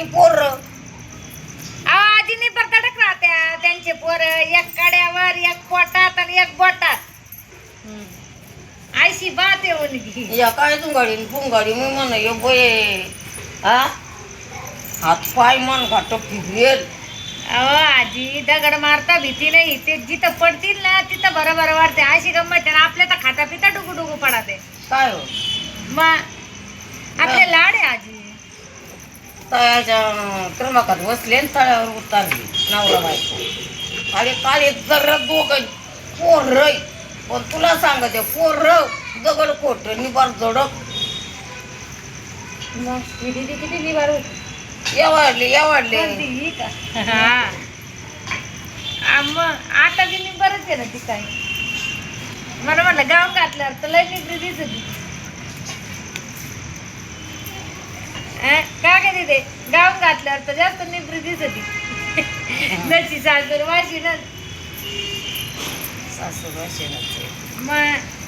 पोर आधी निपर कडक राहत्या त्यांचे पोर एक कड्यावर एक पोटात आणि एक बोटात आयशी बात आहे उनकी या काय तुंगाडी पुंगाडी मी म्हण ये बोये हा हात पाय मन घाट फिरेल अहो आजी दगड मारता भीती नाही ते जिथं पडतील ना तिथं बरोबर वाढते अशी गंमत आहे ना आपल्या तर खाता पिता डुगू डुगू पडाते काय हो मग आपले लाड आहे आजी तळ्याच्या त्रंबकात बसले आणि तळ्यावर उतारली नवरा बायको आणि काळे जर दोघं पोर पण तुला सांगते पोर दगड कोट निबार जडक मग किती किती निवार होती एवाडले ही का मग आता बी निंबरच आहे ना ती काय मला म्हटलं गाव घातल्यावर तर लय निगरी दिसत होती. का काय तिथे गाव घातल्यावर तर जास्त निगरी दिसत होती. जशी सासर वाशी ना सासू मग